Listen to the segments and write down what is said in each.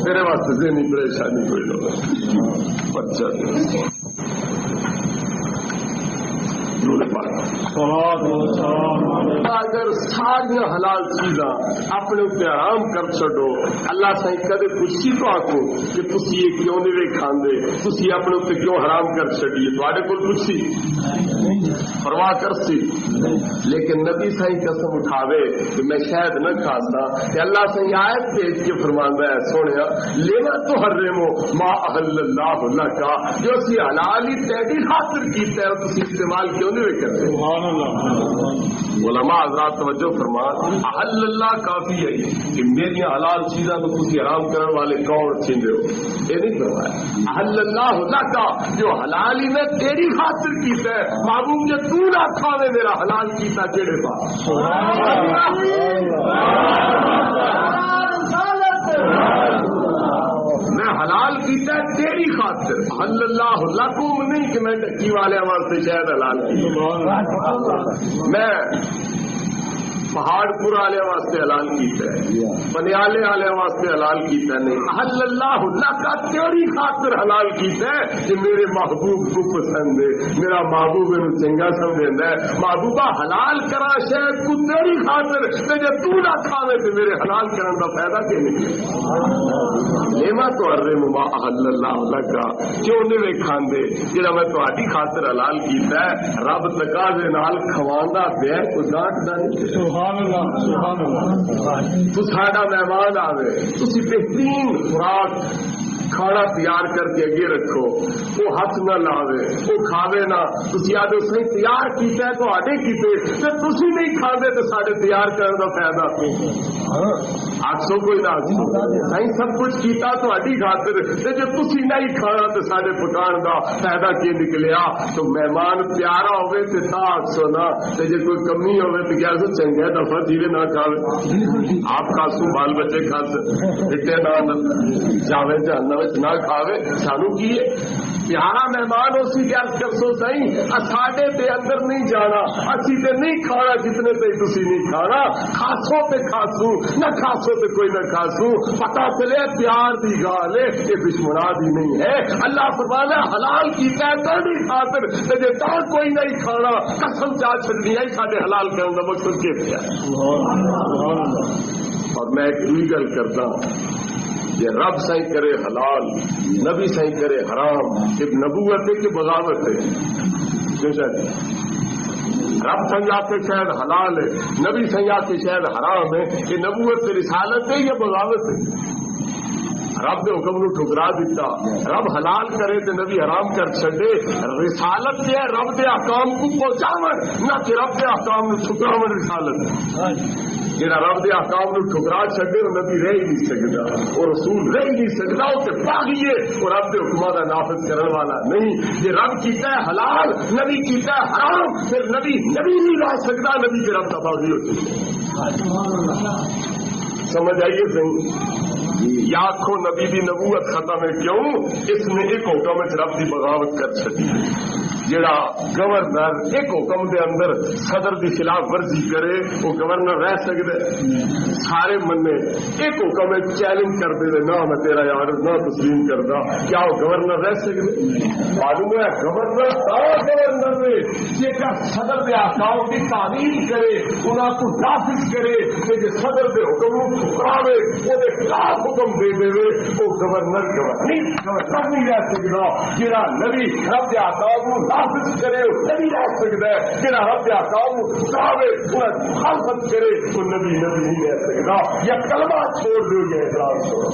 میرے واسطے ذہنی پریشانی کوئی نہ بچہ اگر ساری حلال چیزاں اپنے اتنے آرام کر چڈو اللہ سائیں کدے پوچھی تو آخو کہ تسی یہ کیوں نہیں کھاندے تسی اپنے اتنے کیوں حرام کر چڈیے تھوڑے کو پوچھی پرواہ کرسی لیکن نبی سائیں قسم اٹھاوے کہ میں شاید نہ کھاتا کہ اللہ سائیں آیت بھیج کے فرماندا ہے سونے لینا تو حرمو ما احل اللہ لک جو سی حلال ہی تیری خاطر کیتا ہے تسی استعمال کیوں نہیں کرتے علماء حضرات توجہ فرمان احل اللہ کافی ہے کہ میری حلال چیزاں تو تسی حرام کرنے والے کون چھیندے ہو یہ نہیں فرمایا احل اللہ لک جو حلال ہی میں تیری خاطر کیتا ہے معبود جو تو نہ کھاوے میرا حلال کیتا کیڑے پاس میں حلال کیتا ہے تیری خاطر حل اللہ لکم نہیں کہ میں ٹکی والے واسطے شاید حلال کی میں پہاڑ پور والے واسطے حلال کیتا ہے پنیالے والے واسطے حلال کیتا ہے نہیں حل اللہ کا تیری خاطر حلال کیتا ہے کہ میرے محبوب کو پسند ہے میرا محبوب انہوں چنگا سمجھتا ہے محبوبہ حلال کرا شاید کو تیری خاطر جب تو نہ کھاوے تو میرے حلال کرنے کا فائدہ کہ نہیں لیما تو حرم ما احل اللہ کا کیوں نہیں کھاندے جہاں میں تہاڈی خاطر حلال کیتا ہے رب تقاضے نال کھواندا پیا کوئی ڈانٹدا نہیں تو ساڈا مہمان آوے تسی بہترین خوراک کھانا تیار کر کے اگے رکھو وہ ہاتھ نہ لاوے وہ کھاوے نہ تسی آدھے صحیح تیار کیتا ہے تو آڈے کیتے تے تسی نہیں کھاندے تو ساڈے تیار کرنے کا فائدہ آخسو کوئی نہ صحیح سب کچھ کیتا تو آڈی خاطر تے جے تسی نہیں کھانا تو ساڈے پکان کا فائدہ کی نکلیا تو مہمان پیارا ہوئے تے تا آخسو نہ تے جے کوئی کمی ہوئے تو کیا سو چنگا دفعہ دھیرے نہ کھاوے آپ کھاسو بال بچے کھاس ہٹے نہ جاوے جہنم نہ کھاوے سانو کیے پیارا مہمان اسی گرد کر سو صحیح ساڈے تے اندر نہیں جانا اسی تے نہیں کھانا جتنے تے تسی نہیں کھانا کھاسو تے کھاسو نہ کھاسو تے کوئی نہ کھاسو پتا چلے پیار دی گال ہے یہ دشمنا دی نہیں ہے اللہ فرمانا حلال کیتا ہے تیری خاطر تے جے تا کوئی نہیں کھانا قسم چا چھڈنی ہے ساڈے حلال کرن دا مقصد کیا ہے اور میں ایک بھی گل کرتا یہ رب سائیں کرے حلال نبی سائیں کرے حرام ایک نبوت ہے کہ بغاوت ہے رب سنجا کے شاید حلال ہے نبی سنجا کے شاید حرام ہے یہ نبوت سے رسالت ہے یا بغاوت ہے رب نے حکم نو ٹھکرا دیتا رب حلال کرے تو نبی حرام کر چھڈے رسالت ہے رب دے احکام کو پہنچاون نہ کہ رب دے احکام نو ٹھکراون رسالت جہاں رب دے احکام نو ٹھکرا چھڈے وہ نبی رہ ہی نہیں سکتا اور رسول رہ ہی نہیں سکتا وہ باغی ہے اور رب دے حکماں دا نافذ کرنے والا نہیں یہ رب کیتا ہے حلال نبی کیتا ہے حرام پھر نبی نہیں رہ سکتا نبی کے رب کا باغی ہوتی سمجھ آئیے صحیح یا آخو نبی دی نبوت ختم ہے کیوں اس نے ایک حکم رب دی بغاوت کر سکی جڑا گورنر ایک حکم دے اندر صدر دی خلاف ورزی کرے وہ گورنر رہ سکتے سارے منے ایک حکم چیلنج کر دے نہ میں تیرا یار نہ تسلیم کرتا کیا وہ گورنر رہ سکتے معلوم ہے گورنر گورنر نے یہ صدر دے احکام کی تعمیل کرے انہاں کو نافذ کرے کہ صدر دے حکم کو ٹھکراوے وہ خلاف حکم دے دے وہ گورنر نہیں رہ سکتا جہاں نبی رب دے احکام کو نافذ کرے وہ نبی رہ سکتا ہے جہاں رب دے احکام کو ٹھکراوے انہیں مخالفت کرے وہ نبی نہیں رہ سکتا یا کلمہ چھوڑ دو یا اعتراض چھوڑ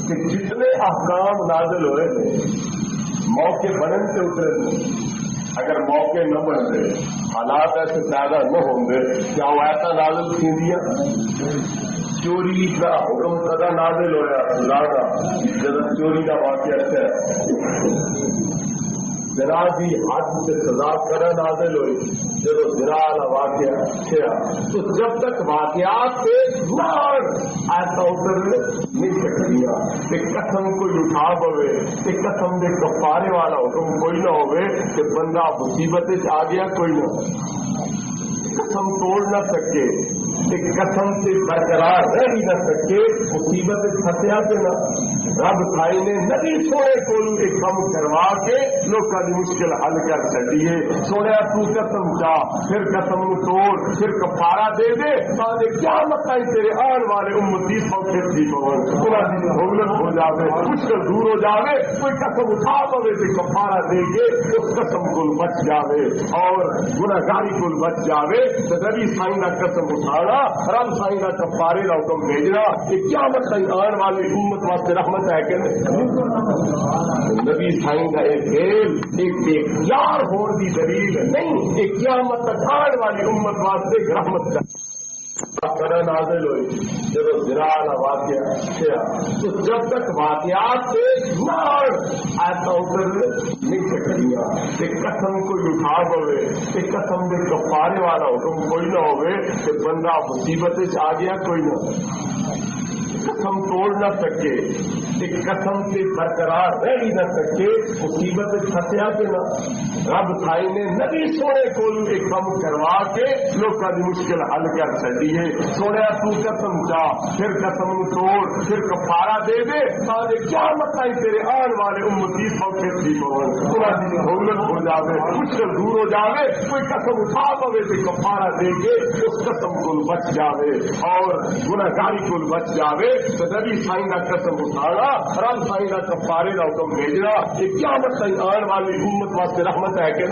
کہ جتنے احکام نازل ہوئے تھے موقع بنن سے اترے تھے اگر موقع نہ بنتے حالات ایسے زیادہ نہ ہوں گے کیا وہ ایسا نازل تھی دیا چوری کا حکم سدا نازل ہوا کا جب چوری کا واقعہ ہے زنا کی حد سے سزا کرنا نازل ہوئی جب زنا والا واقعہ تھیا تو جب تک واقعات سے ایسا اتر نہیں سکتی کہ قسم کوئی اٹھا پوے کہ قسم کے کفارے والا حکم کوئی نہ ہوئے کہ بندہ مصیبت آ گیا کوئی نہ قسم توڑ نہ سکے ایک قسم سے برقرار رہ ہی نہ سکے مصیبت پھنسیا سے نہ رب بھائی نے نبی سونے کو ایک کم کروا کے لوگوں کی مشکل حل کر چلیے سونے تو قسم جا پھر قسم توڑ پھر کفارہ دے دے تاکہ کیا مطلب تیرے آن والے امتی سوکھے تھی پون پورا دن مہلت ہو جاوے مشکل دور ہو جاوے کوئی قسم اٹھا پوے تو کفارہ دے کے اس قسم کو بچ جاوے اور گناہگاری کو بچ جاوے تو نبی سائیں کا قسم اٹھانا رب سائیں کا کفارے کا حکم بھیجنا یہ کیا مطلب آن والی امت واسطے رحمت ہے کہ نبی سائیں کا یہ کھیل ایک اختیار ہونے کی دلیل نہیں ایک قیامت تک آن والی امت واسطے رحمت کا نازل ہوئی جب زنا والا واقعہ تھیا تو جب تک واقعات سے ایسا اتر نہیں سکتی کہ قسم کوئی اٹھا پوے کہ قسم کے کفارے والا حکم کوئی نہ ہوئے کہ بندہ مصیبت آ گیا کوئی نہ قسم توڑ نہ سکے ایک قسم سے برقرار رہ ہی نہ سکے مصیبت پھنسیا سے نہ رب بھائی نے نبی سونے کو ایک کم کروا کے لوگوں کی مشکل حل کر چلیے سونے تو قسم جا پھر قسم توڑ پھر کفارہ دے دے تاکہ کیا مطلب تیرے آن والے امتی سوکھے تھی پون پورا دن مہلت ہو جاوے مشکل دور ہو جاوے کوئی قسم اٹھا پوے تو کفارہ دے کے اس قسم کو بچ جاوے اور گناہگاری کو بچ جاوے تو نبی سائیں کا قسم اٹھانا رب سائیں کا کفارے کا حکم بھیجنا یہ کیا مطلب آن والی امت واسطے رحمت ہے کہ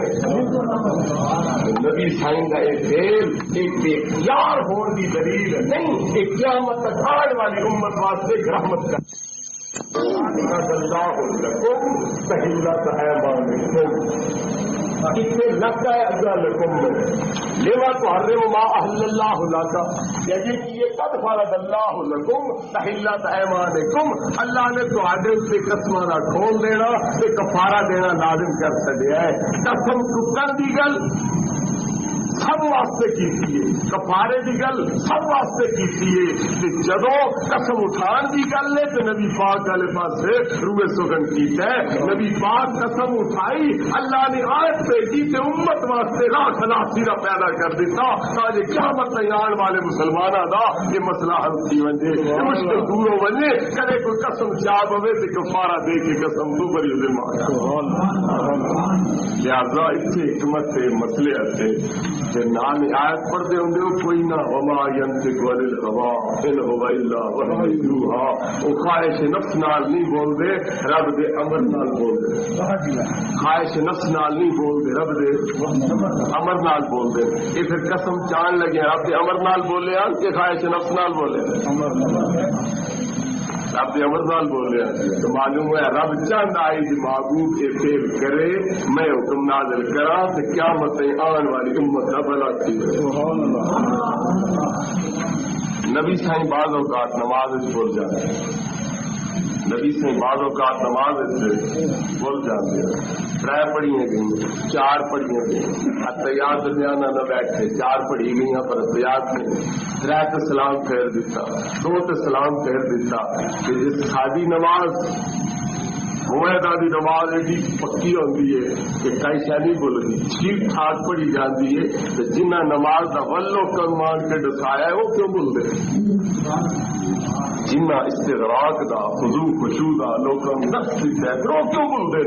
نبی سائیں کا یہ کھیل ایک اختیار ہونے کی دلیل نہیں ایک قیامت تک آن والی امت واسطے رحمت کا کتنے لگتا ہے اجل لکم میں لیوا تو ہر ما احل اللہ لکا یعنی کہ یہ قد فرض اللہ لکم تحلت ایمانکم اللہ نے تو عدل سے قسمانہ کھول دینا کہ کفارہ دینا لازم کر سکے ہے قسم ٹکر دی گل سب واسطے کیتی ہے کفارے کی گل سب واسطے کیتی ہے جدو قسم اٹھان کی گل ہے تو نبی پاک والے پاس روئے سخن کیتا ہے نبی پاک قسم اٹھائی اللہ نے آیت بھیجی تے امت واسطے راہ خلاصی کا پیدا کر دیتا تاکہ قیامت آن والے مسلمانوں کا یہ مسئلہ حل تھی ونجے مشکل دور ہو ونجے کدے کوئی قسم چاہ پوے تو کفارہ دے کے قسم دو بری ذمہ لہذا اتنے حکمت سے مسئلے ہتے نام آیت پڑھتے ہوں کوئی نہ وما ينطق عن الهوى ان هو الا وحی یوحى وہ خواہش نفس نال نہیں بول دے رب دے امر نال بول دے خواہش نفس نال نہیں بول دے رب دے امر نال بول دے یہ پھر قسم چان لگے رب دے امر نال بولے کہ خواہش نفس نال بولے رب دے امر نال بولے تو معلوم ہے رب چاند آئی جی معبود یہ فیل کرے میں حکم نازل کرا تو قیامت آن والی امت کا بھلا تھی نبی سائیں بعض اوقات نماز بول جاتے نبی سے بعض اوقات نماز بول جاتے تر پڑھیاں گئی 4 پڑھیاں گئی احتیاط درمیانہ نہ بیٹھے 4 پڑھی گئی پر احتیاط نہیں 3 تے سلام پھیر دیتا 2 تے سلام پھیر دیتا کہ جس سادی نماز مویدہ دی نماز ایڈی پکی ہوتی ہے کہ کئی شہ نہیں بولتی ٹھیک ٹھاک پڑھی جاتی ہے تو جنہ نماز کا ولو کر مان کے ڈسایا ہے وہ کیوں بولتے جنہ استغراق دا خضوع خشوع دا لوکاں نفس ہے وہ کیوں بولتے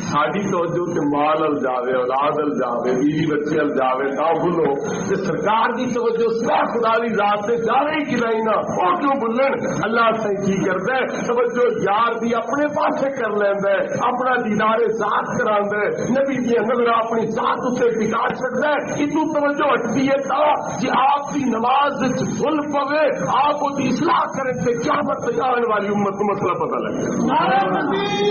ساری توجہ تے مال ال جاوے اولاد ال جاوے بیوی بچے ال جاوے تا بھولو تے سرکار دی توجہ صرف خدا دی ذات تے جاوے ہی کلائی نہ وہ کیوں بولن اللہ سے کی کردا ہے توجہ یار دی اپنے پاسے کر لیندا ہے اپنا دیدار ذات کراندا ہے نبی دی نظر اپنی ذات تے ٹکا چھڈدا ہے اتو توجہ ہٹتی ہے تا کہ آپ دی نماز وچ بھول پوے آپ دی اصلاح کرے تے قیامت آنے والی امت کو مسئلہ پتہ لگے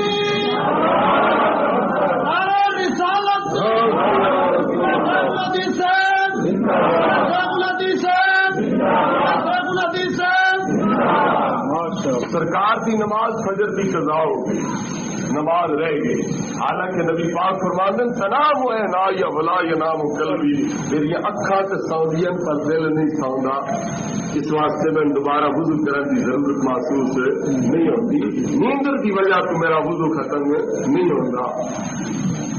سرکار کی نماز فجر کی قضا ہو گئی نماز رہ گئی. حالانکہ نبی پاک فرماتے ہیں تنام ہے نا یا ولا ینام قلبی، میری اکھاں تے سوندیاں پر دل نہیں سوندا. اس واسطے میں دوبارہ وضو کرنے کی ضرورت محسوس نہیں ہوتی. نیندر کی وجہ تو میرا وضو ختم نہیں ہوتا.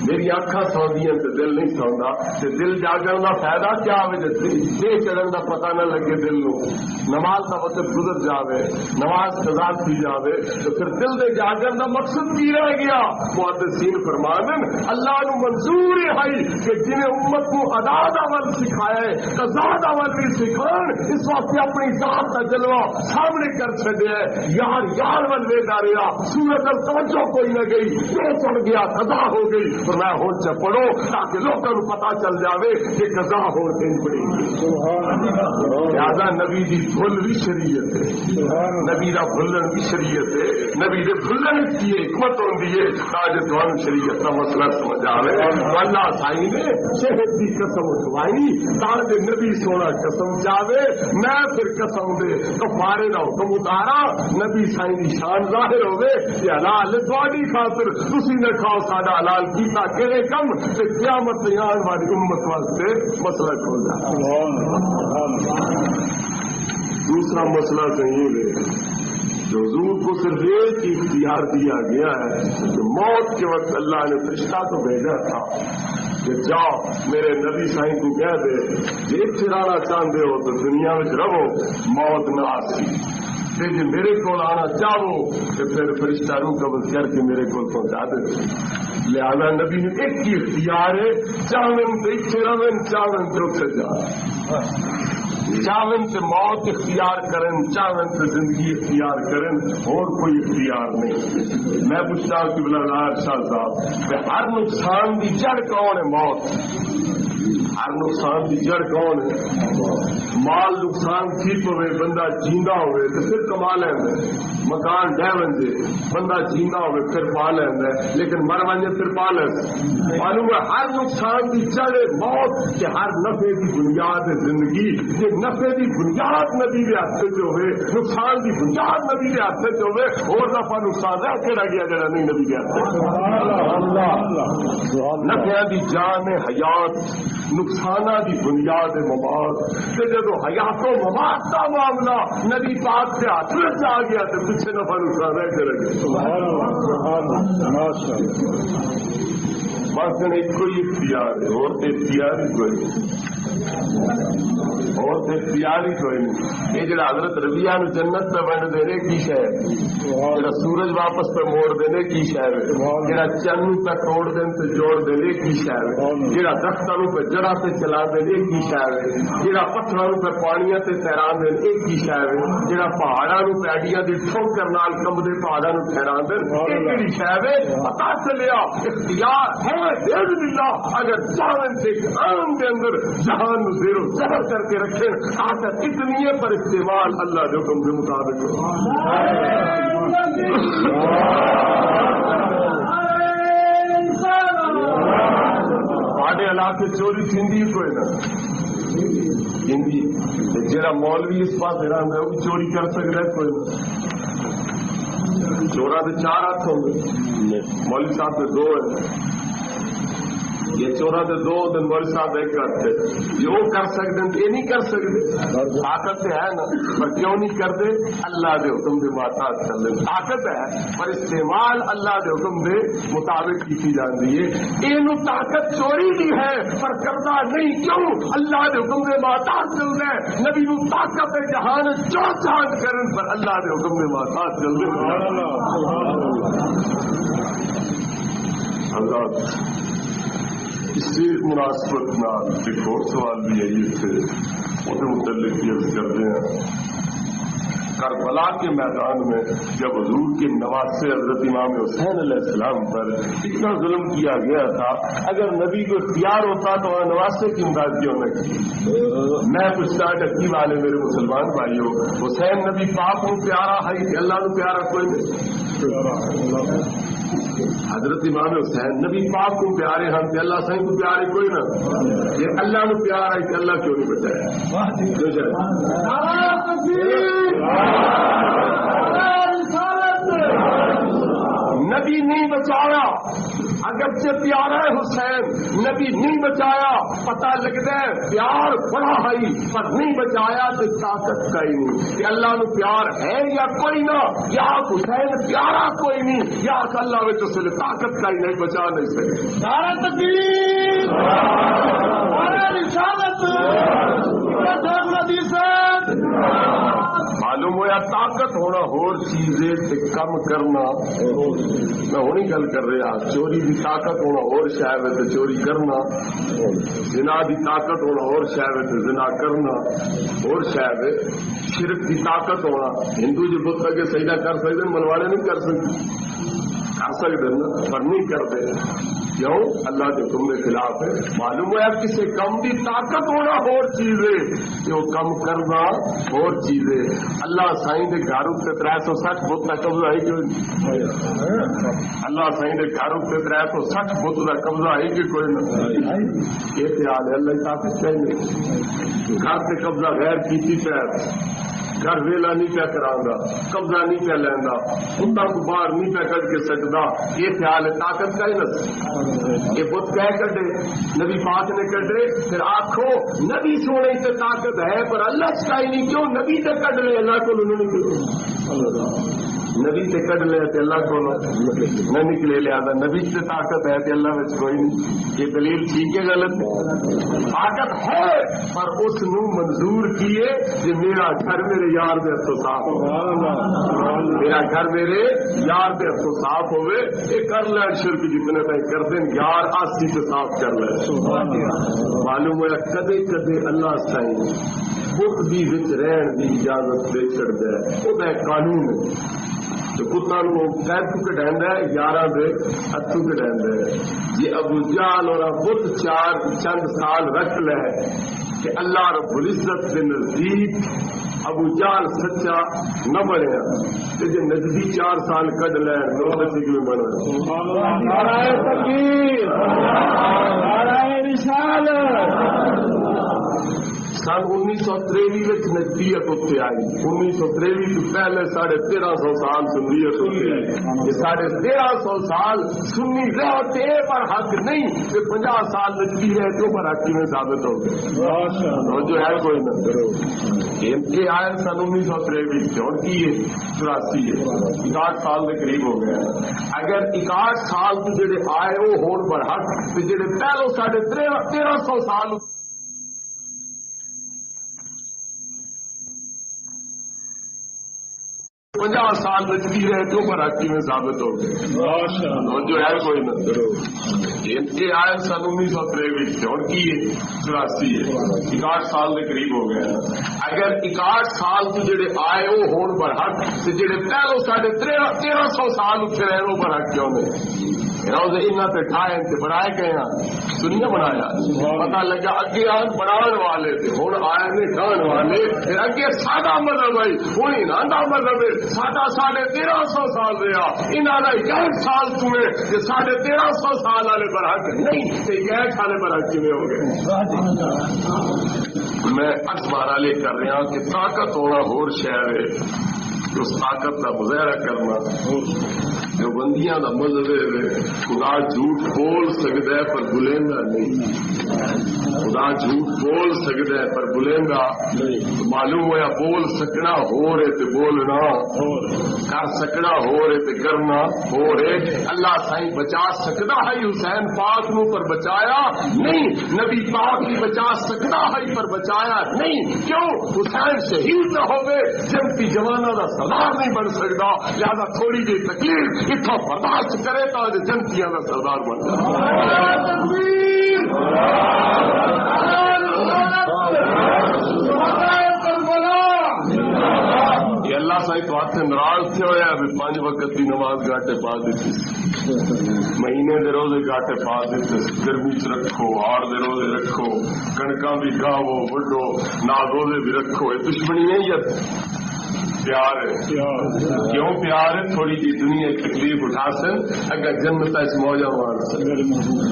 میری اکھاں سوندیاں تے دل نہیں سوندا. تے دل جاگن کا فائدہ کیا ہوئے جے چڑھن کا پتہ نہ لگے دل نو. نماز کا وقت گزر جاوے، نماز قضا تھی جاوے تو پھر دل دے جاگن کا مقصد کی رہ گیا. محدثین فرماندن اللہ نو منظور ہے کہ جنہیں امت کو ادا دا ول سکھایا ہے قضا دا ول بھی سکھان. اس واسطے اپنی ذات کا جلوہ سامنے کر چھڈیا ہے. یار ول ویدا رہا، سورت توجہ کوئی نہ گئی، جو چڑھ گیا قضا ہو گئی. فرمایا ہو چ پڑھو تاکہ لوگوں کو پتا چل جاوے کہ قضا ہو دین پڑے گی. لہذا نبی دی بھول بھی شریعت ہے، نبی دا بھولن بھی شریعت ہے. نبی دے بھولن کی حکمت ہوندی ہے تاکہ تھانوں شریعت دا مسئلہ سمجھ آوے. اللہ سائی نے شہد دی قسم اٹھوائی تاکہ نبی سونا قسم چاہے میں پھر قسم دے کفارے دا حکم اتارا. نبی سائی دی شان ظاہر ہوے کہ حلال تواڈی خاطر تسی نہ کھاؤ ساڈا حلال کیتا کہڑے کم تے قیامت آن والی امت واسطے مسئلہ کھول جائے. دوسرا مسئلہ صحیح ہے جو حضور کو صرف ایک ہی اختیار دیا گیا ہے کہ موت کے وقت اللہ نے فرشتہ تو بھیجا تھا کہ جاؤ میرے نبی سائیں کو کہہ دے جی چرانا چاہتے ہو تو دنیا میں رہو موت نہ آسی. جی میرے کو آنا چاہو کہ پھر فرشتہ روح قبض کر کے میرے کو پہنچا دے. لہذا نبی نے ایک ہی اختیار ہے چاون تو چرون چاون تو سجا چاون سے موت اختیار کریں چاون سے زندگی اختیار کریں اور کوئی اختیار نہیں. میں پوچھتا ہوں کہ بلا شاہ صاحب کہ ہر نقصان کی جڑ کون ہے؟ موت. ہر نقصان کی جڑ کون ہے؟ مال نقصان ٹھیک ہوئے بندہ جیندا ہوئے تو پھر کما لینا، مکان ڈہ بنجے بندہ جیندا ہوئے پھر پا لینا، لیکن مر بنجے پھر پا لینا. معلوم ہے ہر نقصان کی جڑ موت کہ ہر نفع کی بنیاد زندگی. یہ نفع کی بنیاد نبی کے ہاتھ سے ہوئے، نقصان کی بنیاد نبی کے ہاتھ سے ہوئے. اور نفع نقصان ہے کہڑا گیا جڑا نہیں نبی کے ہاتھ سے. نفع کی جان حیات، نقصانہ کی بنیاد مماد. جب حیات و مماد کا معاملہ نبی پاک سے ہاتھ میں آ گیا تو پیچھے نفع نقصان رہ کے رکھے. بس ایک کوئی اختیار ہے اور اختیار ہی کوئی نہیں، اور اختیار ہی کوئی نہیں. یہ جڑا حضرت ربیہ نو جنت پہ ونڈ دینے کی شے ہے، جڑا سورج واپس پہ موڑ دینے کی شے ہے، جڑا چن پہ توڑ دین تے جوڑ دینے کی شے ہے، جڑا درختوں پہ جڑا سے چلا دینے کی شے ہے، جڑا پتھراں پہ پانیاں تے تیران دین ایک کی شے ہے، جڑا پہاڑاں نو پیڈیاں دی ٹھوکر نال کمبدے پہاڑاں نو ٹھہران دین ایک کیڑی شے ہے. پتہ چلیا اختیار ہے باذن اللہ اگر چاہن سے عام دے اندر جہان نو زیرو زہر کر کے رکھے طاقت اتنی ہے پر استعمال اللہ کے حکم کے مطابق ہو. ساڈے علاقے چوری تھیندی کوئی نہ ہندی جہاں مولوی اس پاس رہتا ہے وہ چوری کر سکتا ہے کوئی نہ. چورا تو 4 ہاتھ ہوں گے، مولوی صاحب کے 2 ہیں. یہ چورا دے 2 دن مولوی صاحب ایک کرتے جو کر سکتے ہیں یہ نہیں کر سکتے. طاقت ہے نا پر کیوں نہیں کرتے؟ اللہ دے حکم دے ماتحت کر لیں. طاقت ہے پر استعمال اللہ دے حکم دے مطابق کی جاتی ہے. یہ طاقت چوری دی ہے پر کرتا نہیں کیوں؟ اللہ دے حکم دے ماتحت چل رہے. نبی نو طاقت جہان جو چاند کرن پر اللہ دے حکم دے ماتحت چل رہے. اللہ اس سے مناسبت نہ ایک اور سوال بھی ہے یہ تھے اس متعلق عرض کرتے ہیں. کربلا کے میدان میں جب حضور کے نواسے حضرت امام حسین علیہ السلام پر اتنا ظلم کیا گیا تھا، اگر نبی کو اختیار ہوتا تو نواسے کی امداد کیوں نہ کی؟ میں پوچھتا ڈکی والے میرے مسلمان بھائیوں، حسین نبی پاک کو پیارا ہے کہ اللہ کو پیارا کوئی نہیں؟ حضرت امام حسین نبی پاک کو پیارے ہم کہ اللہ سائیں کو پیارے کوئی نہ. یہ اللہ کو پیارا ہے کہ اللہ کیوں نہیں بتایا؟ نبی نبی نہیں بچایا، اگرچہ پیارا ہے حسین، نبی نہیں بچایا، پتہ لگتا ہے پیار بڑا ہے پر نہیں بچایا تو طاقت کا ہی نہیں کہ اللہ نو پیار ہے یا کوئی نہ، یا حسین پیارا کوئی نہیں، یا اللہ میں تو صرف طاقت کا ہی نہیں، بچا نہیں سکے. نعرہ تکبیر، نعرہ رسالت، معلوم ہوا طاقت ہونا اور چیزیں تے کم کرنا. میں ہونی گل کر رہا چوری دی طاقت ہونا اور شاید ہے تے چوری کرنا، زنا دی طاقت ہونا اور شاید ہے تے زنا کرنا اور شاید ہے. شرک دی طاقت ہونا، ہندو جو بت کے سجدہ کر سکتے منوانے نہیں کر سکتے نا، پر نہیں کرتے کیوں؟ اللہ کے حکم کے خلاف ہے. معلوم ہے کسی کم کی طاقت ہونا اور چیز ہے کہ وہ کم کرنا اور چیز ہے. اللہ سائیں کے گھر اتنے 360 فٹ کا قبضہ ہے کہ اللہ سائیں کے گھر اتنے 360 فٹ کا قبضہ ہے کہ کوئی نہ. یہ خیال ہے اللہ کی طاقت چاہیے. گھر سے قبضہ غیر کیتی پہ گھر ویلا نہیں پیا کراؤں، قبضہ نہیں پیا لینا، کتا کو باہر نہیں پیا کر کے سکتا. یہ خیال ہے طاقت کا ہی نہ. یہ بت کہہ کڈے نبی پاک نے کڈے، پھر آخو نبی سونے سے طاقت ہے پر اللہ چکائی نہیں. کیوں نبی سے کڈ لے اللہ کو نہیں، نبی سے کڈ لے تے اللہ کو نہ نکلے. لہذا نبی سے طاقت ہے تے اللہ میں کوئی نہیں. یہ دلیل ٹھیک ہے غلط؟ طاقت ہے پر اس نو منظور کیے کہ میرا گھر میرے یار دے ہاتھوں صاف ہو، میرا گھر میرے یار دے ہاتھوں صاف ہوئے. یہ کر لے شرک جتنے تک کرتے ہیں یار آسی سے صاف کر لے. معلوم ہوا کدے کدے اللہ سائیں بت بھی وچ رہن دی اجازت دے چڑھتا ہے. وہ قانون ہے کتا قید تو کٹیندا ہے، یاراں دے ہتھوں کٹیندا ہے. یہ ابو جہل اور بت چند سال رکھ لے کہ اللہ رب العزت کے نزدیک ابو جہل سچا نہ بنیا، جی نزدیک 4 سال کڈ لے تو سچی میں بنا. نعرہ تکبیر، نعرہ رسالت. سن 1963 نزدیت اتنے آئی. 1963 تو پہلے 1350 سال سنیت ہوتی ہے. یہ 1350 سال سنی رہتے پر حق نہیں کہ 50 سال نزدی رہتے پر حق میں ثابت ہو گئے. جو ہے کوئی نہ کرو یہ آئے سن 1963 اور کی 84 ہے 61 سال کے قریب ہو گیا. اگر 61 سال تو جڑے آئے وہ ہون پر حق تو جڑے پہلو 1350 سال 50 سال نزدی رہے تو پر حق میں ثابت ہو گئے. جو ہے کوئی نہ کرو یہ آئے سن 1963 اور کی 84 ہے 61 سال کے قریب ہو گیا. اگر 61 سال تو جڑے آئے وہ ہون پر حق تو جڑے پہلو 1350 سال اتنے رہے وہ پر حق کیوں نہیں؟ ٹھائے بنائے گئے ہیں سنیا بنایا پتا لگا اگے آن بناؤ والے تھے ہوں آئے نے ڈان والے پھر اگے ساڈا مذہب ہے ہوں انہوں مذہب ہے ساڈا 1350 سال رہا انہوں نے 61 سال چنے کہ 1350 سال والے برحق نہیں 61 سال برحق کیویں ہو گئے. میں اخبار والے کر رہا کہ طاقت ہونا ہور شہر ہے اس طاقت کا مظاہرہ کرنا جو بندیاں کا مذہب ہے. خدا جھوٹ بول سکتا ہے پر بلیندا نہیں. خدا جھوٹ بول سکتا ہے پر بلیندا نہیں. معلوم ہوا بول سکنا ہو رہے تے بولنا کر سکنا ہو رہے تے کرنا ہو رہے. اللہ سائیں بچا سکتا ہے حسین پاک نو پر بچایا نہیں. نبی پاک بھی بچا سکتا ہے پر بچایا نہیں. کیوں؟ حسین شہید نہ ہوئے جنتی جوانوں کا سردار نہیں بن سکتا. لہذا تھوڑی جی تکلیف اتنا برداشت کرے تو جنتیاں کا سردار بن جائے. یہ اللہ سائی تو ہاتھ سے ناراض تھے ہوئے ابھی 5 وقت کی نماز گاٹے پا دیتی مہینے دے روزے گاٹے پا دیتے گرمی چ رکھو ہار دے روزے رکھو کنکاں بھی گاو وڈو نہ روزے بھی رکھو. یہ دشمنی نہیں ہے پیار ہے. کیوں پیار ہے؟ تھوڑی جی دنیا تکلیف اٹھا سن اگر جنت اس موجہ مار سن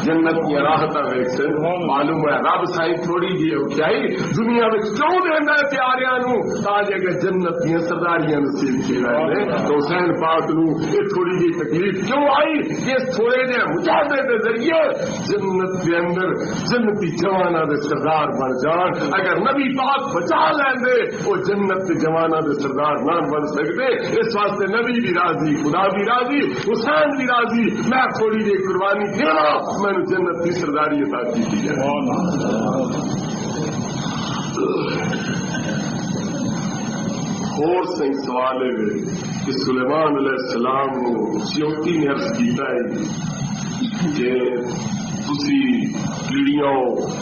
جنت کی راحت ویک سن معلوم ہے رب سائی تھوڑی جی اٹھائی دنیا میں کیوں دینا ہے پیاریاں نو تاکہ اگر جنت دیا سرداریاں نصیب کی رہے تو حسین پاک نو یہ تھوڑی جی تکلیف کیوں آئی کہ اس تھوڑے جے مجاہدے کے ذریعے جنت کے اندر جنتی جوانا دے سردار بن جان. اگر نبی پاک بچا لیں دے وہ جنت کے جوانا دے سردار نہ بن سکتے. اس واسطے نبی بھی راضی خدا بھی راضی حسین بھی راضی میں تھوڑی جی قربانی دینا میں نے جنت کی سرداری عطا کی ہے. اور صحیح سوال ہے کہ سلیمان علیہ السلام کو سیوتی نے عرض کیتا ہے کہ تسی کیڑیاں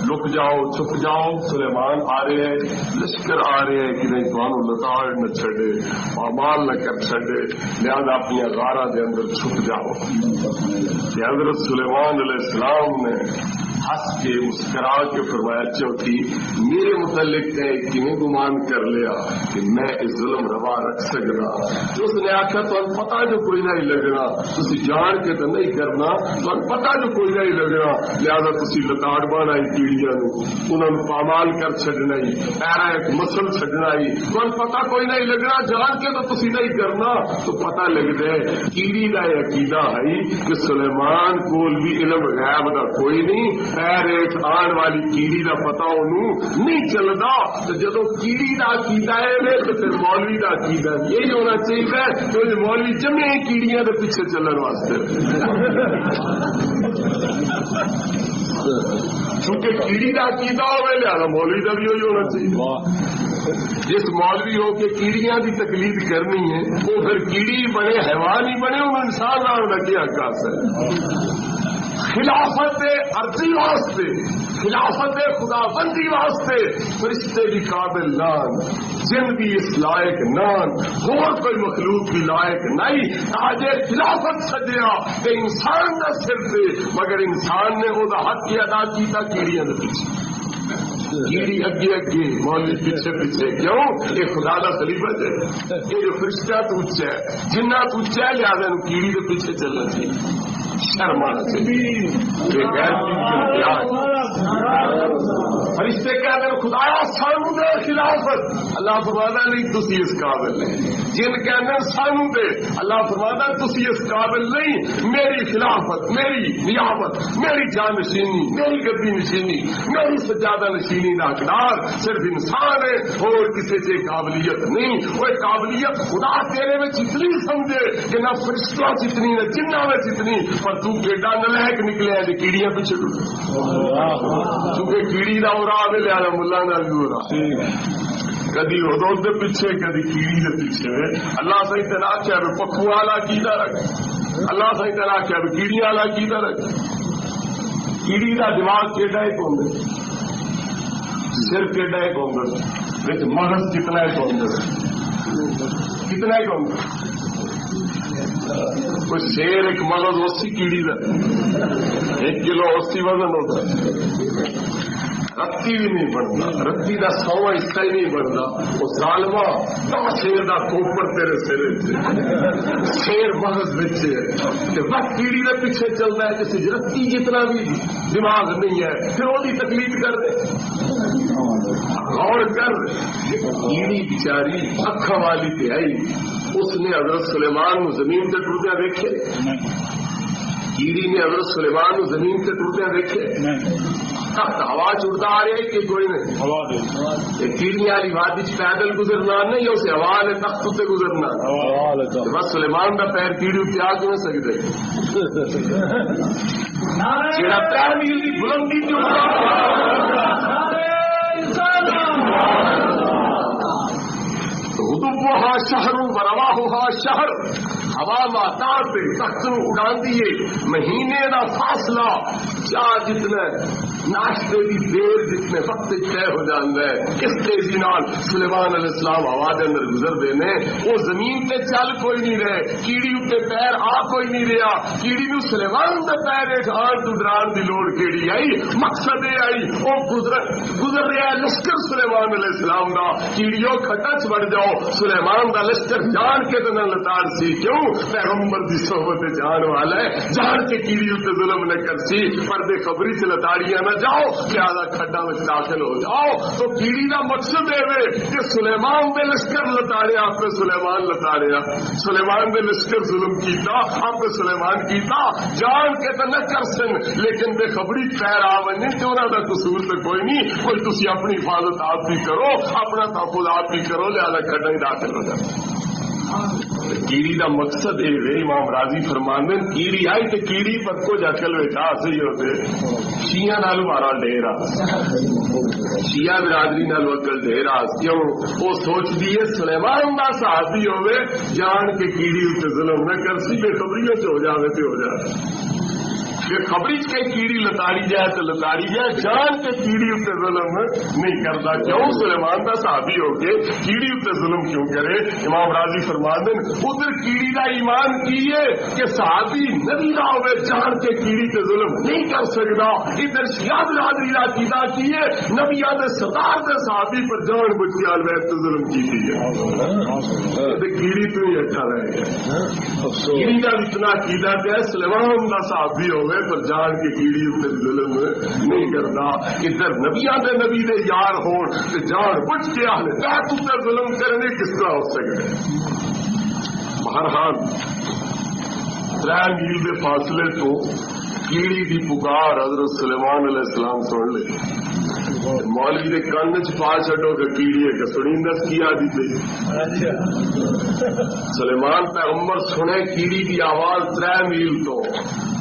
لک جاؤ چھپ جاؤ سلیمان آ رہے ہیں لشکر آ رہے ہیں کہ نہیں تمہوں لتاڑ نہ چھڑے پامال نہ کر چھڑے لہذا اپنی غارہ دے اندر چھپ جاؤ. کہ حضرت سلیمان علیہ السلام نے ہنس کے مسکرا کے فرمایا چوتھی میرے متعلق ہے کیوں گمان کر لیا کہ میں اس ظلم روا رکھ سکتا. اس نے آخیا تو پتا جو کوئی نہیں لگنا تھی جان کے تو نہیں کرنا تو پتا جو کوئی نہیں لگنا لہذا تھی لتاڑ بنا کیڑیاں انہوں پامال کر چڈنا پیرا ایک مسل چڈنا تو پتا کوئی نہیں لگنا جان کے تو تھی نہیں کرنا تو پتا لگ جائے. کیڑی کا یہ عقیدہ ہے کہ سلیمان کول بھی علم غیب کا کوئی نہیں پیر آن والی کیڑی کا پتا انہوں نہیں چلتا. تو جدو کیڑی کا عقیدہ ہے تو پھر مولوی کا عقیدہ یہی ہونا چاہیے کہ مولوی جمے کیڑیاں کے پیچھے چلن واسطے چونکہ کیڑی کا عقیدہ ہوئے لہذا مولوی کا بھی وہی ہونا چاہیے. جس مولوی ہو کے کیڑیاں کی تقلید کرنی ہے وہ پھر کیڑی بنے حیوان ہی بنے انہوں انسان لاؤ کا کیا عکاس ہے. خلافت عرضی واسطے خلافت خدا بندی واسطے فرشتے بھی قابل نان جن بھی اس لائق نان اور کوئی مخلوق بھی لائق نہیں. آج خلافت سجیا کہ انسان کا سر سے مگر انسان نے وہ حق کی ادا کیا کیڑیاں کے پیچھے کیڑی اگے اگے مولوی پیچھے پیچھے کیوں یہ خدا کا خلیفت ہے. یہ جو فرشتہ تو اچا ہے جنہ تو اچا ہے لہٰذا کیڑی کے پیچھے چلنا چاہیے. شرم آنا چاہیے. فرشتے کہتے ہیں خدایا سانو دے خلافت اللہ فرماتا نہیں تسی اس قابل نہیں. جن کہتے ہیں سانو دے اللہ فرماتا تسی اس قابل نہیں. میری خلافت میری نیابت میری جانشینی میری گدی نشینی میری سجادہ نشینی کا حقدار صرف انسان ہے اور کسی سے قابلیت نہیں. وہ قابلیت خدا تیرے میں اتنی سمجھے کہ نہ فرشتوں جتنی نہ جنہ میں جتنی پر تو کیڈا نلائق نکلے ہے کیڑیاں پیچھے ٹوٹ چونکہ کیڑی کا ہو رہا ہے لہٰذا ملا نہ بھی ہو رہا کدی حدود کے پیچھے کدی کیڑی کے پیچھے. اللہ صحیح تیرا کیا پکھو والا کیتا رکھ اللہ صحیح تیرا کیا کیڑیاں والا کیتا رکھ. کیڑی کا دماغ کیڈا ایک ہوگا سر کیڈا ایک ہوگا مغز کتنا ایک ہوگا کتنا ایک ہوگا کوئی شیر ایک مغز 80 کیڑی کا 1 کلو 80 وزن ہوتا ہے. رتی بھی نہیں بنتا رتی کا 100 حصہ ہی نہیں بنتا. وہ ظالما شیر کا کوپر تیرے سر شیر مغز بچے وقت کیڑی کے پیچھے چلتا ہے کسی رتی جتنا بھی دماغ نہیں ہے پھر وہ تکلیف کر دے. غور کر کیڑی بیچاری اکھا والی پہ آئی اس نے حضرت سلیمان کو زمین سے ٹوٹیاں دیکھے. کیڑی نے حضرت سلیمان کو زمین سے ٹوٹیاں دیکھے. تخت ہوا چڑتا آ رہی ہے کہ کوئی نہیں کیڑی والی وادی پیدل گزرنا نہیں اسے ہوا نے تخت سے گزرنا بس سلیمان کا پیر کیڑی اتنے آ کیوں سکتے جڑا پیر میل کی بلندی ہوا شہر بروا ہوا شہر ہوا ماتا سے تخت اڑا دیے مہینے کا فاصلہ چار جتنا ناشتے کی دیر جتنے وقت طے ہو جانا ہے کس تیزی نال سلیمان علیہ السلام ہوا دے اندر گزر دینے وہ زمین تے چل کوئی نہیں رہے کیڑی اتنے پیر آ کوئی نہیں رہا کیڑی نو سلیمان دے پیر آن تو ڈران دی لوڑ کیڑی آئی مقصد یہ آئی وہ گزر رہا ہے لشکر سلیمان علیہ السلام دا کیڑیوں کھٹچ بڑھ جاؤ سلیمان دا لشکر جان کے تو نہ لتاڑ سی کیوں پیغمبر دی صحبت جان والا ہے جان کے کیڑی اتنے ظلم نہ کر سی پر بے خبری سے لتاڑیاں نہ جاؤ لہذا کھڈا میں داخل ہو جاؤ تو کیڑی کا مقصد ہے کہ سلیمان دے لشکر لتاڑیا آپ نے سلیمان لتاڑیا سلیمان دے لشکر ظلم کیتا آپ نے سلیمان کیتا جان کے تو نہ کر سن لیکن بے خبری پیر آ بنے تو انہوں کا قصور تو کوئی نہیں کوئی تھی اپنی حفاظت آپ بھی کرو اپنا تحفظ آپ بھی کرو لہذا کھڈا ہی داخل ہو جاتا کیڑی کا مقصد یہ امام راضی فرماندے کیڑی آئی تو کیڑی پر کچھ اکل ویچا صحیح ہوتے شیعہ نالو مارا ڈیرا شیعہ برادری نالو اکل ڈیرا کیوں وہ سوچ دیے سلیمان دا صحابی ہوئے جان کے کیڑی اتنے ظلم نہ کر سی بے خبریوں سے ہو جاوے تے ہو جائے کہ خبری کے کیڑی لتاڑی جائے تو لتاڑی جائے جان کے کیڑی اتنے ظلم نہیں کرتا کیوں سلیمان کا صحابی ہو کے کیڑی اتنے ظلم کیوں کرے امام راضی فرماندے ادھر کیڑی کا ایمان کیے کہ صحابی نبی نہ ہوئے جان کے کیڑی کے ظلم نہیں کر سکتا ادھر شیعہ برادری کا عقیدہ کیے نبیاں دے سردار دے صحابی پر جان بچ کے الویت تو ظلم کی ہے کیڑی تو ہی اچھا رہے گا کیڑی کا اتنا عقیدہ کہ سلیمان کا صحابی ہوئے پر جان کے کیڑی اتنے ظلم نہیں کرتا ادھر نبیاں دے نبی دے یار ہون تے جان بچ کے اہل بیت اتنے ظلم کرنے کس طرح ہو سکتے بہرحال 3 میل کے فاصلے تو کیڑی کی پکار حضرت سلیمان علیہ السلام سن لے مولوی کے کن چ پا چڈو کہ کیڑی ہے کہ سنی دس کی آدھی پی سلیمان پیغمبر سنے کیڑی کی آواز 3 میل تو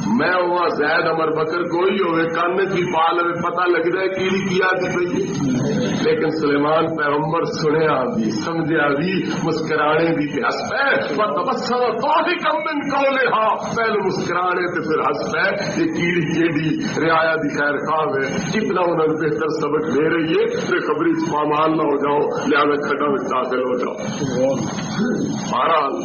میں ہوا زید عمر بکر کوئی ہوئے کن کی پا لے پتہ لگ جائے کیڑی کی آدھی پی لیکن سلیمان پیغمبر سنیا بھی سمجھا بھی مسکرانے بھی کہ ہس پہ تبسم ضاحکا من قولھا پہلے مسکرانے تے پھر ہس پہ یہ کیڑی کیڑی رعایا دی خیر خواہ ہے کتنا انہوں نے بہتر سبق دے رہی ہے پھر خبری پامال نہ ہو جاؤ لہذا کھڈا میں داخل ہو جاؤ بہرحال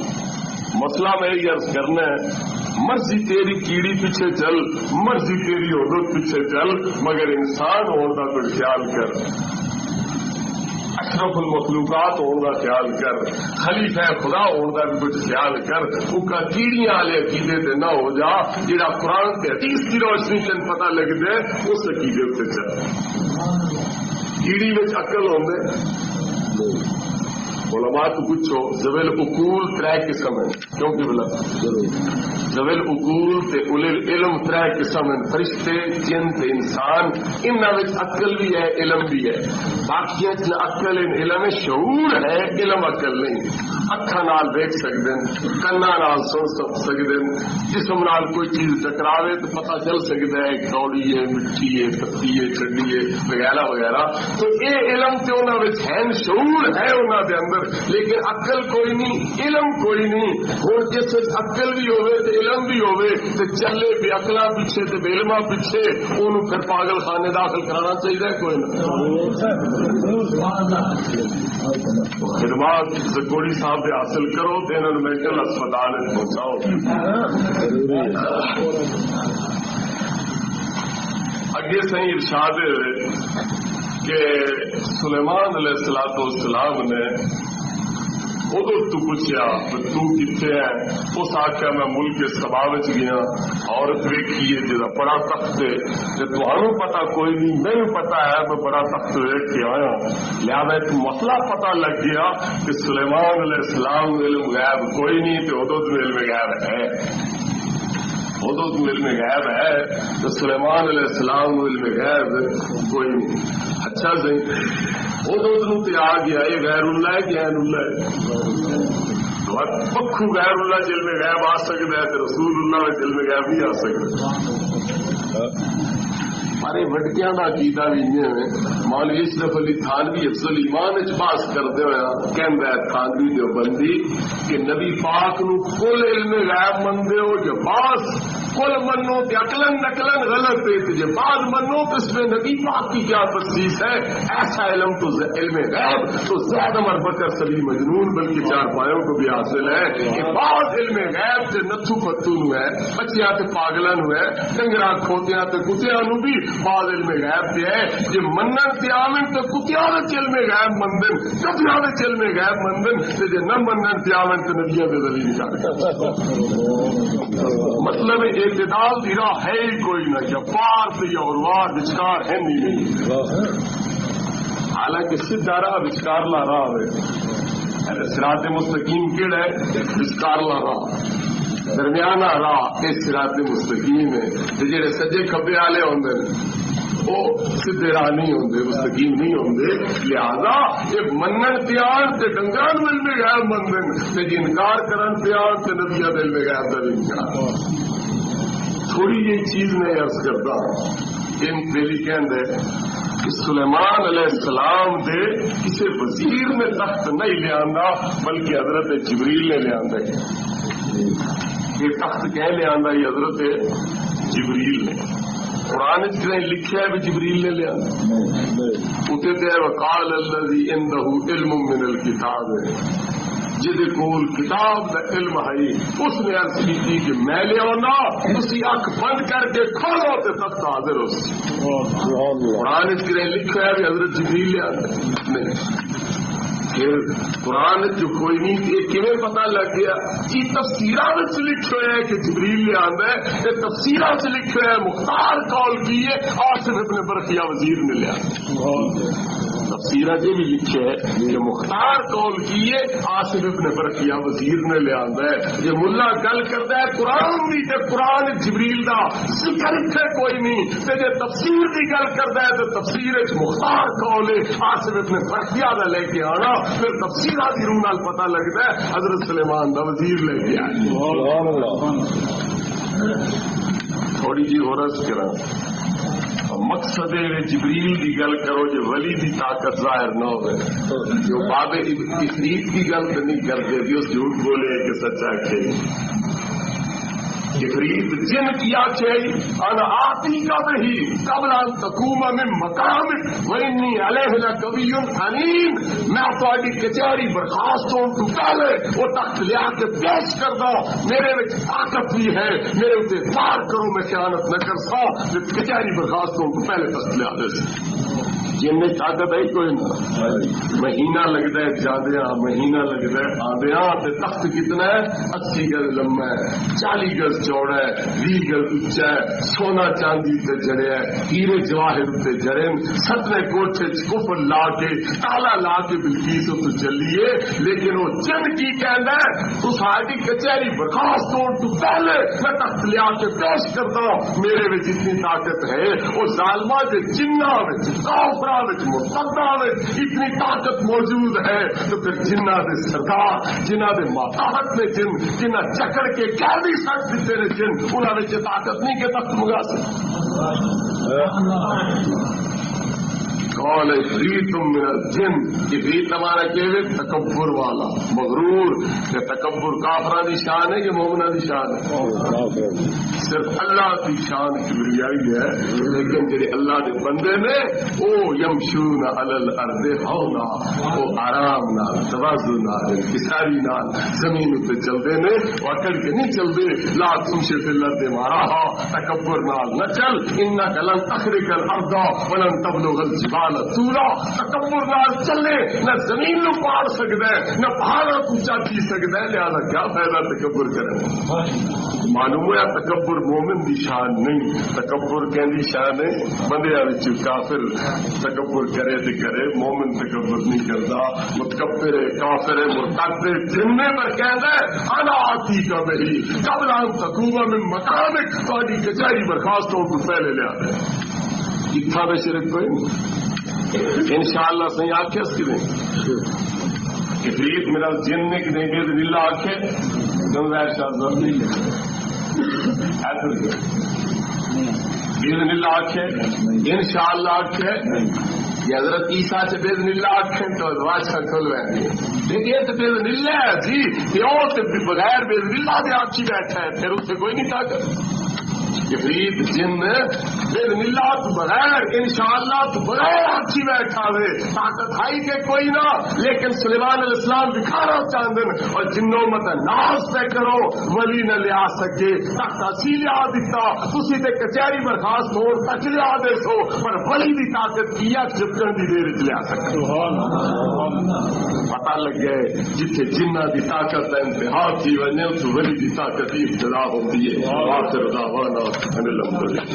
مسئلہ میں یہ عرض کرنا ہے مرضی تیری کیڑی پیچھے چل مرضی تیری عورت پیچھے چل مگر انسان ہونے کا کوئی خیال کر اشرف المخلوقات ہونے کا خیال کر خلیفہ خدا ہونے کا بھی کچھ خیال کر اس کا کیڑیاں والے عقیدے سے نہ ہو جا جہاں قرآن کے حدیث کی روشنی سے پتہ لگ جائے اس عقیدے سے چل کیڑی میں عقل ہوندے علماء تو پوچھو ذویل عقول 3 قسم ہیں کیونکہ بلا ذویل عقول تے اولل علم 3 قسم ہیں فرشتے جن تے انسان انہاں وچ عقل بھی ہے علم بھی ہے باقی نہ عقل علم شعور ہے علم عقل نہیں اکھاں نال دیکھ سکدے ہیں کنا نال سن سکدے ہیں جسم نال کوئی چیز ٹکراوے تو پتہ چل سکدا ہے کوڑی ہے مٹی ہے پتی ہے چڈی ہے وغیرہ وغیرہ تو یہ علم تے انہاں وچ ہے شعور ہے انہاں دے اندر لیکن عقل کوئی نہیں علم کوئی نہیں اور جس عقل بھی ہوئے تو علم بھی ہوئے تو چلے بے عقلاں پیچھے تو بے علماں پیچھے انہوں پھر پاگل خانے داخل کرانا چاہیے کوئی نہ خدمات زکوڑی صاحب سے حاصل کرو تو انہوں نے میڈیکل اسپتال پہنچاؤ اگے سے ارشاد کہ سلیمان علیہ السلام نے ادو تو پوچھا تو کتنے ہے اس آخیا میں ملک سبا گیا عورت ویکھیے جا بڑا تخت ہے تمہوں پتا کوئی نہیں میرے پتا ہے میں بڑا تخت ویک کے آیا لہذا ایک مسئلہ پتا لگ گیا کہ سلیمان علیہ السلام علم غیب کوئی نہیں تو ادو علم غیب ہے ادو علم غیب ہے تو سلیمان علیہ السلام علم غیب کوئی نہیں اچھا صحیح ادو تے آ گیا یہ غیر اللہ ہے کہ غیر اللہ ہے پکھو غیر اللہ جل میں غیب آ سکتا ہے تو رسول اللہ جل میں غیب بھی آ سکتا ہمارے وٹکیاں کا عقیدہ بھی مولوی اشرف علی تھانوی حفظ الایمان بحث کرتے ہوئے کہندا ہے تھانوی دیوبندی کہ نبی پاک نو کل علم غیب مندے ہو جو باس کل منو تے عقلن نقلن غلط ہے، تے بعد منو تو اس میں نبی پاک کی کیا تخصیص ہے. ایسا علم تو علم غیب تو زید عمر بکر سبھی مجنون بلکہ چار پایوں کو بھی حاصل ہے کہ بعض علم غیب سے نتھو پتو نو ہے، بچیاں تے پاگلاں نو ہے، ڈنگراں کھوتیاں تے کتیاں نو بھی بعض علم غیب تے ہے. جے منن تے آمن تے کتیاں وچ علم غیب مندن، کتیاں وچ علم غیب مندن، تے جے نہ منن تے آمن تے نبیاں دے ذریعے نکال. مطلب اعتدال دی راہ ہے ہی کوئی نہ، یا پار سے یا اروار وچکار ہے نہیں. حالانکہ سیدھا راہ وچکار لا راہ ہے. صراط مستقیم کیڑا ہے؟ وچکار لا راہ. درمیانہ راہ اس صراط مستقیم ہے. جڑے سجے کھبے والے ہوندے وہ سیدھے راہ نہیں ہوندے، مستقیم نہیں ہوندے. لہذا یہ منن تیار تے ڈنگراں مل میں غیر مندن تے جی انکار کرن تیار تے نبیاں دل میں غیر دا انکار. تھوڑی یہ چیز میں عرض کرتا ہوں. ان پہلی کہندے کہ سلیمان علیہ السلام دے کسی وزیر نے تخت نہیں لے آندا بلکہ حضرت جبریل نے لے آندا. یہ تخت کہہ لے آندا یہ حضرت جبریل نے. قرآن لکھا ہے بھی جبریل نے لے آندا. اتنے تے وقال الذی عنده علم من الکتاب ہے، جہدے کول کتاب دا علم ہے اس نے عرض کی کہ میں لے آنا، تسی اکھ بند کر کے کھولو تے تخت حاضر ہو. قرآن لکھا ہے بھی حضرت جبریل لے آنا. نہیں پھر قرآن جو کوئی نہیں کیویں پتہ لگ گیا کہ تفسیراں وچ لکھا ہے کہ جبریل لے آندا ہے، تے تفسیراں وچ لکھا ہے مختار قول کیے آصف ابن برقیہ وزیر نے لے آندا. تفسیرہ جی بھی لکھے ہے کہ مختار قول کیے آصف ابن برقیہ وزیر نے لے آندا ہے. یہ ملا گل کردا ہے قرآن دی تے قرآن جبریل دا ذکر اتنے کوئی نہیں، تے جے تفسیر دی گل کردا ہے تے تفسیر وچ مختار قول ہے آصف ابن برقیہ دا لے کے آنا. پھر تفسیرہ دی روح نال پتہ لگدا ہے حضرت سلیمان دا وزیر لے کے آیا. سبحان اللہ. تھوڑی جی اور عرض کراں. مقصد جبریل کی گل کرو جو ولی کی طاقت ظاہر نہ ہو، جو باب افریت کی گل تو نہیں کرتے بھی اس جھوٹ بولے کہ سچا کہ افریت جن کیا چاہیے انا آتی کا بھی قبل ان تقوم من مقام وانی علیہ لقوی حنین. میں تہاڈی کچہری برخاست ہوں تو پہلے وہ تخت لیا کے پیش کر دو، میرے وچ طاقت بھی ہے، میرے اتنے وار کرو میں خیانت نہ کر سا. کچہری برخاست ہوں تو پہلے تخت لیا دے. جن میں طاقت ہے کوئی نہ. مہینہ لگتا ہے جاندیا، مہینہ لگتا ہے آدیا. تخت کتنا ہے؟ 80 گز لمبا ہے، 40 گز چوڑا ہے، 20 گز اونچا ہے. سونا چاندی تے جڑے ہے، ہیرے جواہر تے جڑے. 7ویں کوٹھے کفر لا کے تالا لا کے بلکیس تو چلیے. لیکن وہ جن کی کہنا ہے تو ساری کچہری برخاست ہو تو پہلے میں تخت لیا کے پیش کرتا ہوں. میرے میں جتنی طاقت ہے وہ ظالمہ کے جنہ اتنی طاقت موجود ہے تو پھر جنہ دے سردار، جنہ دے ماتحت نے جن، جنہ چکر کے قیدی سٹ دیتے نے جن، انہوں نے طاقت نہیں کہ تخت منگا سکتے. قال افریت من الجن. افریت ہمارا کہے تکبر والا، مغرور. کہ تکبر کافرہ دی شان ہے کہ مومنہ دی شان ہے؟ صرف اللہ کی شان کبریائی ہے. لیکن جڑے اللہ دے بندے نے او یمشون علی الارض ہونا، وہ آرام نال، توازن نال، انکساری نال زمین تے چلدے نے. اکڑ کے نہیں چلدے. لا تمشي في الارض مراحا. تکبر نال نہ چل. انک لن تخرق الارض ولن تبلغ الجبال طولا. تکبر نال چلے نہ زمین نو پاڑ سکدا ہے نہ پہاڑاں کو چاٹی سکدا ہے. لہذا کیا فائدہ تکبر کرنے. معلوم ہوا تکبر مومن دی شان نہیں. تکبر کہندی شان ہے بندیاں وچ. کافر تکبر کرے تے کرے، مومن تکبر نہیں کردا. متکبر کافر مرتد جننے پر کہندا ہے انا آتی کا بہی قبل ان تقوم من مقامک. تہاڈی کچہری برخاست ہو تو پہلے لے آتے. اتنا بے شرک کوئی نہیں. انشاءاللہ صحیح آنکھیں اس کی دیں. افریت میرا جن نے کہ دیں گے تو اللہ آنکھیں جنویر شاہ ضرور نہیں لیں بیدن اللہ آنکھیں انشاءاللہ آنکھیں. یہ حضرت عیسیٰ سے بیدن اللہ آنکھیں تو بادشاہ کھل رہے ہیں. دیکھئے تو بیدن اللہ ہے جی، یہ اور سے بغیر بیدن اللہ دے آنکھی بیٹھا ہے، پھر اس سے کوئی نہیں طاقت. عفریت جن بن ملت بغیر انشاءاللہ تو بغیر اچھی بیٹھا ہوئے طاقت ہائی کے کوئی نہ لیکن سلیمان علیہ السلام دکھانا چاندن اور جنوں مت ناز پہ کرو ولی نہ لیا سکے تخت اسی لیا دیتا تسی تے کچہری برخاست ہو تک لیا دے سو پر ولی دی طاقت کیا چپکن دی دیر چ لیا سکتے پتہ لگ گئے جتھے جنہ دی طاقت انتہا تھی ونے اس ولی دی طاقت کی ابتدا ہوتی ہے آخر دعوانا ان الحمدللہ